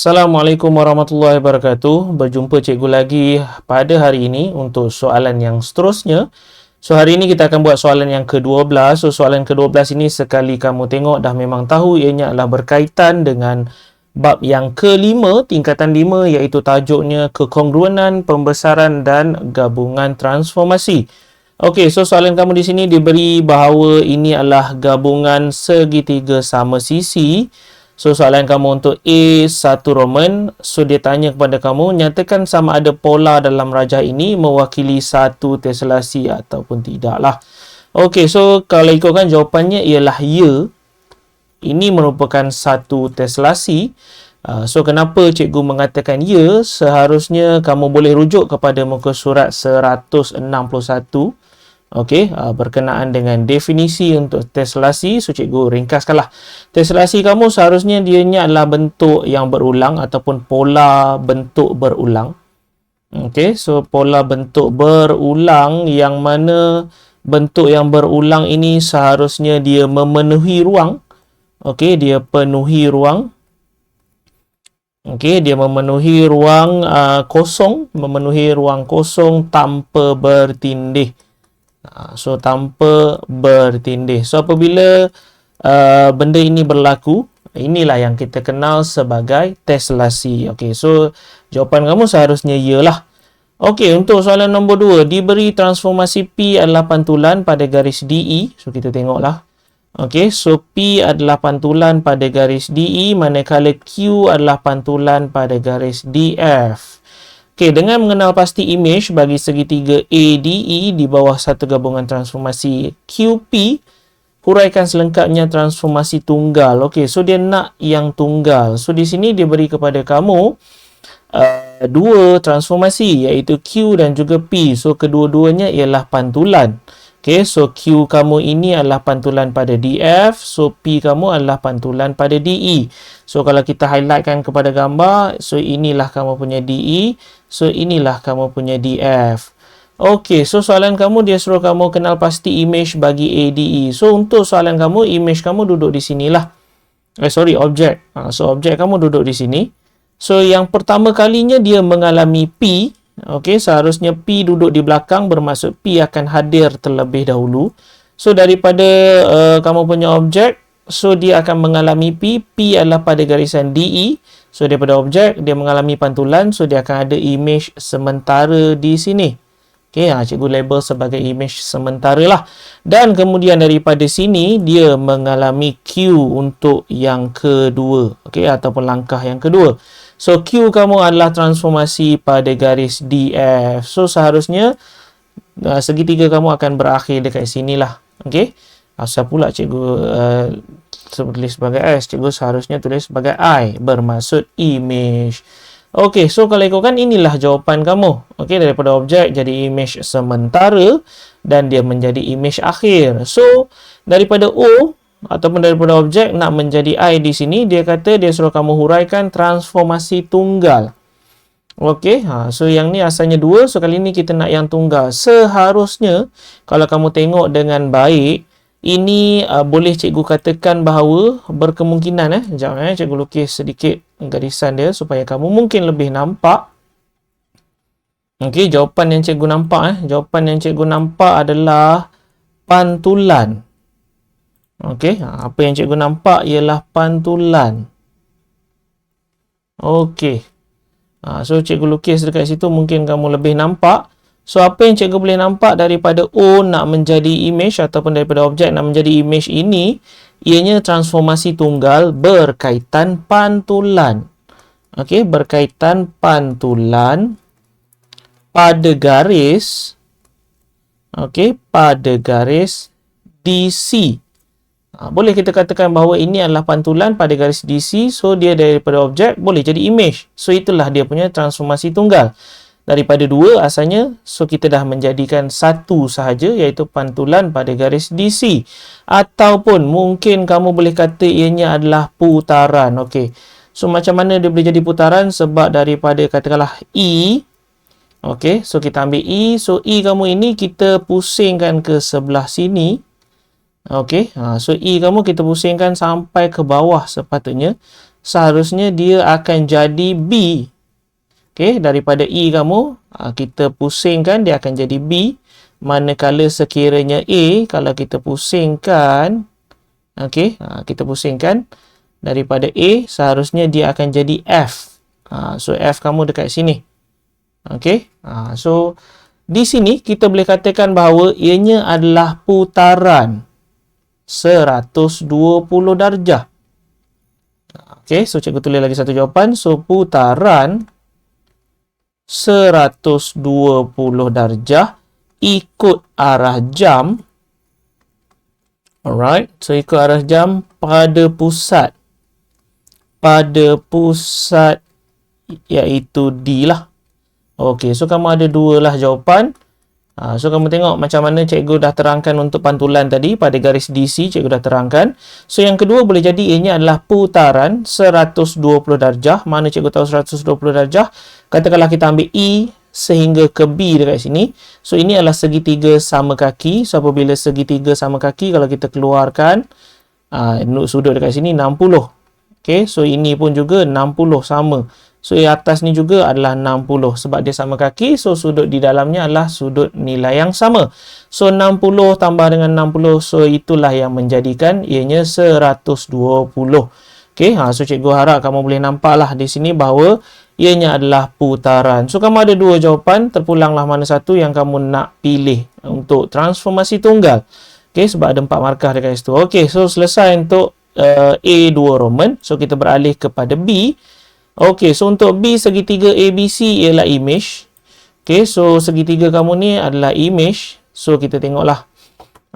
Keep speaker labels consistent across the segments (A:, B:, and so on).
A: Assalamualaikum warahmatullahi wabarakatuh. Berjumpa cikgu lagi pada hari ini untuk soalan yang seterusnya. So, hari ini kita akan buat soalan yang ke-12. So, soalan ke-12 ini sekali kamu tengok dah memang tahu ianya adalah berkaitan dengan bab yang ke-5, tingkatan 5, iaitu tajuknya kekongruenan, pembesaran dan gabungan transformasi. Okey, so soalan kamu di sini diberi bahawa ini adalah gabungan segitiga sama sisi. So, soalan kamu untuk A1 Roman. So, dia tanya kepada kamu, nyatakan sama ada pola dalam rajah ini mewakili satu teselasi ataupun tidak lah. Okey, so kalau ikutkan jawapannya ialah ya. Ini merupakan satu teselasi. So, kenapa cikgu mengatakan ya? Seharusnya kamu boleh rujuk kepada muka surat 161. Okey, berkenaan dengan definisi untuk teselasi. So, cikgu ringkaskanlah. Teselasi kamu seharusnya dianya adalah bentuk yang berulang ataupun pola bentuk berulang. Okey, so pola bentuk berulang yang mana bentuk yang berulang ini seharusnya dia memenuhi ruang. Okey, dia penuhi ruang. Okey, dia memenuhi ruang kosong, memenuhi ruang kosong tanpa bertindih. So, tanpa bertindih. So, apabila benda ini berlaku, inilah yang kita kenal sebagai teselasi. Okey, so jawapan kamu seharusnya iyalah. Okey, untuk soalan nombor 2, diberi transformasi P adalah pantulan pada garis DE. So, kita tengoklah. Okey, so P adalah pantulan pada garis DE, manakala Q adalah pantulan pada garis DF. Okey, dengan mengenal pasti imej bagi segitiga ADE di bawah satu gabungan transformasi QP, huraikan selengkapnya transformasi tunggal. Okey, so dia nak yang tunggal. So, di sini dia beri kepada kamu dua transformasi, iaitu Q dan juga P. So, kedua-duanya ialah pantulan. Okey, so Q kamu ini adalah pantulan pada DF. So, P kamu adalah pantulan pada DE. So, kalau kita highlightkan kepada gambar, so inilah kamu punya DE. So, inilah kamu punya DF. Okey, so soalan kamu dia suruh kamu kenal pasti imej bagi ADE. So, untuk soalan kamu, imej kamu duduk di sinilah. Objek. So, objek kamu duduk di sini. So, yang pertama kalinya dia mengalami P. Okey, seharusnya P duduk di belakang, bermaksud P akan hadir terlebih dahulu. So, daripada kamu punya objek, so dia akan mengalami P. P adalah pada garisan DE. So, daripada objek, dia mengalami pantulan. So, dia akan ada imej sementara di sini. Okey, cikgu label sebagai imej sementara lah. Dan kemudian daripada sini, dia mengalami Q untuk yang kedua. Okey, ataupun langkah yang kedua. So, Q kamu adalah transformasi pada garis DF. So, seharusnya segitiga kamu akan berakhir dekat sinilah. Okey. Asal pula cikgu tulis sebagai S. Cikgu seharusnya tulis sebagai I. Bermaksud imej. Okey, so kalau ikutkan inilah jawapan kamu. Okey, daripada objek jadi imej sementara dan dia menjadi imej akhir. So, daripada O ataupun daripada objek nak menjadi I di sini, dia kata dia suruh kamu huraikan transformasi tunggal. Okey, so yang ni asalnya 2, so kali ni kita nak yang tunggal. Seharusnya kalau kamu tengok dengan baik, ini boleh cikgu katakan bahawa berkemungkinan sekejap cikgu lukis sedikit garisan dia supaya kamu mungkin lebih nampak. Okey, jawapan yang cikgu nampak jawapan yang cikgu nampak adalah pantulan. Okey, apa yang cikgu nampak ialah pantulan. Okey. So, cikgu lukis dekat situ mungkin kamu lebih nampak. So, apa yang cikgu boleh nampak daripada O nak menjadi imej ataupun daripada objek nak menjadi imej ini, ianya transformasi tunggal berkaitan pantulan. Okey, berkaitan pantulan pada garis. Okey, pada garis DC. Boleh kita katakan bahawa ini adalah pantulan pada garis DC. So, dia daripada objek boleh jadi imej. So, itulah dia punya transformasi tunggal. Daripada 2 asalnya, so kita dah menjadikan satu sahaja, iaitu pantulan pada garis DC. Ataupun mungkin kamu boleh kata ianya adalah putaran. Okey. So, macam mana dia boleh jadi putaran? Sebab daripada katakanlah E. Okey. So, kita ambil E. So, E kamu ini kita pusingkan ke sebelah sini. Okey, so E kamu kita pusingkan sampai ke bawah sepatutnya. seharusnya dia akan jadi B. Okey, daripada E kamu, kita pusingkan, dia akan jadi B. Manakala sekiranya A, kalau kita pusingkan, okey, kita pusingkan, daripada A, seharusnya dia akan jadi F. So, F kamu dekat sini. Okey, so, di sini kita boleh katakan bahawa ianya adalah putaran 120 darjah. Okey, so cikgu tulis lagi satu jawapan. So, putaran 120 darjah ikut arah jam. Alright, so ikut arah jam pada pusat. Pada pusat iaitu D lah. Okey, so kamu ada dua lah jawapan. So kamu tengok macam mana cikgu dah terangkan untuk pantulan tadi pada garis DC, cikgu dah terangkan. So yang kedua boleh jadi ianya adalah putaran 120 darjah. Mana cikgu tahu 120 darjah? Katakanlah kita ambil E sehingga ke B dekat sini. So ini adalah segitiga sama kaki. So apabila segitiga sama kaki, kalau kita keluarkan sudut dekat sini 60. Okey, so ini pun juga 60 sama. So, yang atas ni juga adalah 60 sebab dia sama kaki. So, sudut di dalamnya adalah sudut nilai yang sama. So, 60 tambah dengan 60. So, itulah yang menjadikan ianya 120. Okey, so cikgu harap kamu boleh nampaklah di sini bahawa ianya adalah putaran. So, kamu ada dua jawapan. Terpulanglah mana satu yang kamu nak pilih untuk transformasi tunggal. Okey, sebab ada 4 markah dekat situ. Okey, so selesai untuk A2 Roman. So, kita beralih kepada B. Okey, so untuk B, segitiga ABC ialah image. Okey, so segitiga kamu ni adalah image. So, kita tengoklah.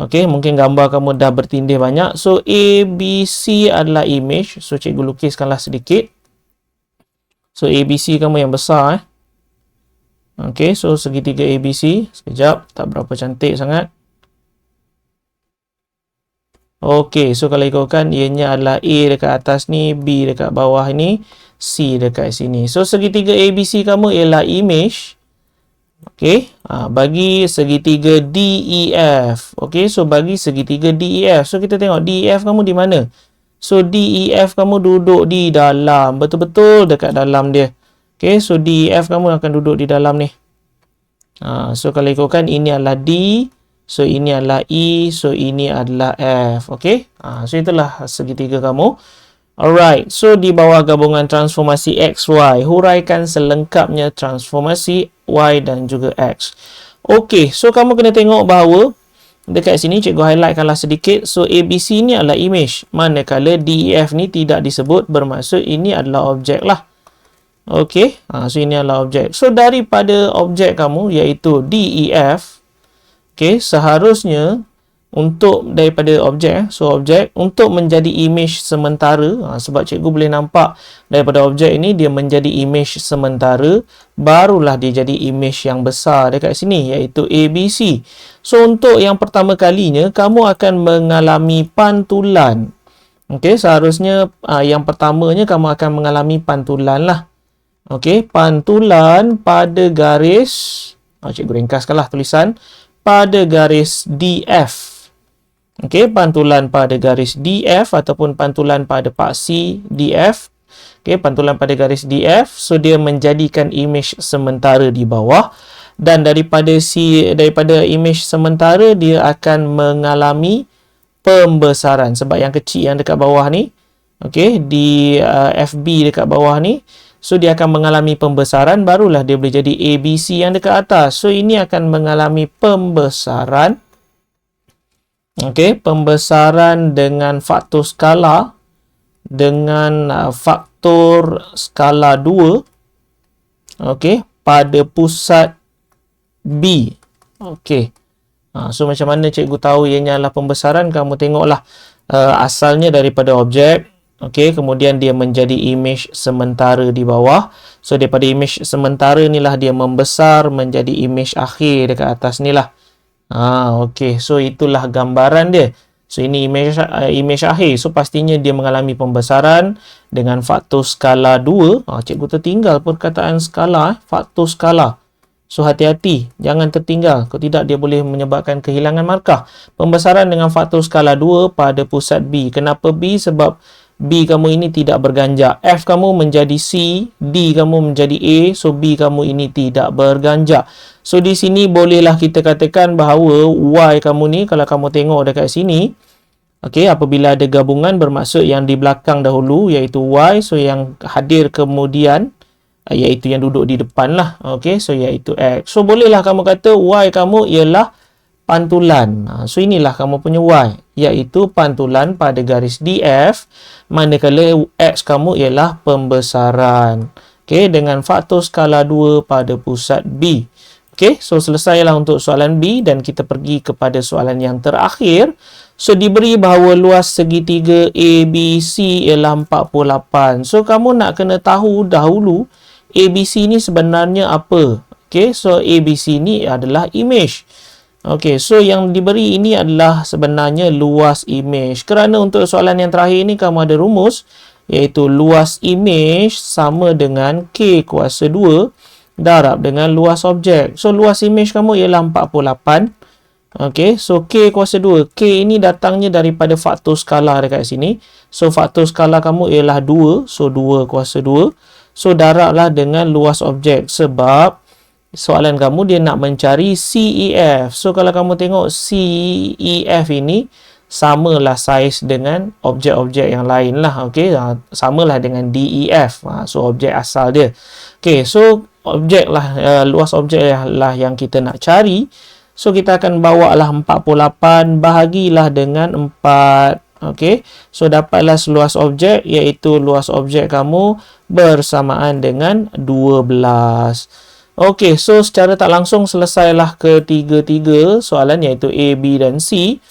A: Okey, mungkin gambar kamu dah bertindih banyak. So, ABC adalah image. So, cikgu lukiskanlah sedikit. So, ABC kamu yang besar. Okey, so segitiga ABC. Sekejap, tak berapa cantik sangat. Okey, so kalau ikutkan, ianya adalah A dekat atas ni, B dekat bawah ni, C dekat sini. So, segitiga ABC kamu ialah image. Okey, bagi segitiga DEF. Okey, so bagi segitiga DEF. So, kita tengok DEF kamu di mana? So, DEF kamu duduk di dalam. Betul-betul dekat dalam dia. Okey, so DEF kamu akan duduk di dalam ni. So, kalau ikutkan, ini adalah D. So, ini adalah E. So, ini adalah F. Okey. So, itulah segitiga kamu. Alright. So, di bawah gabungan transformasi X, Y, huraikan selengkapnya transformasi Y dan juga X. Okey. So, kamu kena tengok bahawa dekat sini, cikgu highlightkanlah sedikit. So, ABC ni adalah image. Manakala DEF ni tidak disebut, bermaksud ini adalah objek lah. Okey. So, ini adalah objek. So, daripada objek kamu, iaitu DEF, okey, seharusnya untuk daripada objek, so objek untuk menjadi image sementara, sebab cikgu boleh nampak daripada objek ini dia menjadi image sementara, barulah dia jadi image yang besar dekat sini, iaitu ABC. So, untuk yang pertama kalinya, kamu akan mengalami pantulan. Okey, seharusnya yang pertamanya kamu akan mengalami pantulan lah. Okey, pantulan pada garis, cikgu ringkaskanlah tulisan, pada garis DF. Okey, pantulan pada garis DF ataupun pantulan pada paksi DF. Okey, pantulan pada garis DF. So, dia menjadikan image sementara di bawah. Dan daripada image sementara, dia akan mengalami pembesaran. Sebab yang kecil yang dekat bawah ni, okey, di FB dekat bawah ni, so, dia akan mengalami pembesaran, barulah dia boleh jadi ABC yang dekat atas. So, ini akan mengalami pembesaran. Okey, pembesaran dengan faktor skala. Dengan faktor skala 2. Okey, pada pusat B. Okey. So, macam mana cikgu tahu ianya adalah pembesaran? Kamu tengoklah asalnya daripada objek. Okey, kemudian dia menjadi image sementara di bawah. So, daripada image sementara ni lah dia membesar menjadi image akhir dekat atas ni lah. Okey, so itulah gambaran dia. So, ini image akhir. So, pastinya dia mengalami pembesaran dengan faktor skala 2. Cikgu tertinggal perkataan skala, faktor skala. So, hati-hati, jangan tertinggal. Kalau tidak, dia boleh menyebabkan kehilangan markah. Pembesaran dengan faktor skala 2 pada pusat B. Kenapa B? Sebab B kamu ini tidak berganjak. F kamu menjadi C, D kamu menjadi A, so B kamu ini tidak berganjak. So di sini bolehlah kita katakan bahawa Y kamu ni, kalau kamu tengok dekat sini, okey, apabila ada gabungan bermaksud yang di belakang dahulu iaitu Y, so yang hadir kemudian iaitu yang duduk di depan lah. Okey, so iaitu X. So bolehlah kamu kata Y kamu ialah pantulan. So inilah kamu punya Y, iaitu pantulan pada garis DF, manakala X kamu ialah pembesaran. Okey, dengan faktor skala 2 pada pusat B. Okey, so selesailah untuk soalan B dan kita pergi kepada soalan yang terakhir. So diberi bahawa luas segitiga ABC ialah 48. So kamu nak kena tahu dahulu ABC ni sebenarnya apa. Okey, so ABC ni adalah image. Okey, so yang diberi ini adalah sebenarnya luas image. Kerana untuk soalan yang terakhir ini kamu ada rumus, iaitu luas image sama dengan K kuasa 2 darab dengan luas objek. So luas image kamu ialah 48. Okey, so K kuasa 2. K ini datangnya daripada faktor skala dekat sini. So faktor skala kamu ialah 2. So 2 kuasa 2. So darablah dengan luas objek, sebab soalan kamu dia nak mencari CEF. So kalau kamu tengok CEF ini samalah saiz dengan objek-objek yang lain lah. Okey, samalah dengan DEF. So objek asal dia. Okey, so objek lah, luas objek lah yang kita nak cari. So kita akan bawa lah 48 bahagilah dengan 4. Okey, so dapatlah seluas objek, iaitu luas objek kamu bersamaan dengan 12. Okey, so secara tak langsung selesailah ketiga-tiga soalan, iaitu A, B dan C.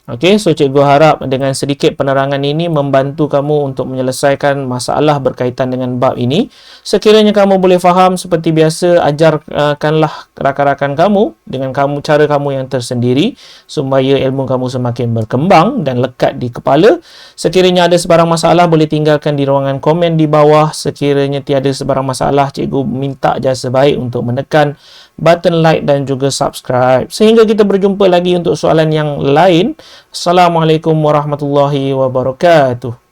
A: Okey, so cikgu harap dengan sedikit penerangan ini membantu kamu untuk menyelesaikan masalah berkaitan dengan bab ini. Sekiranya kamu boleh faham, seperti biasa, ajarkanlah rakan-rakan kamu dengan cara kamu yang tersendiri supaya ilmu kamu semakin berkembang dan lekat di kepala. Sekiranya ada sebarang masalah, boleh tinggalkan di ruangan komen di bawah. Sekiranya tiada sebarang masalah, cikgu minta jasa baik untuk menekan button like dan juga subscribe. Sehingga kita berjumpa lagi untuk soalan yang lain. Assalamualaikum warahmatullahi wabarakatuh.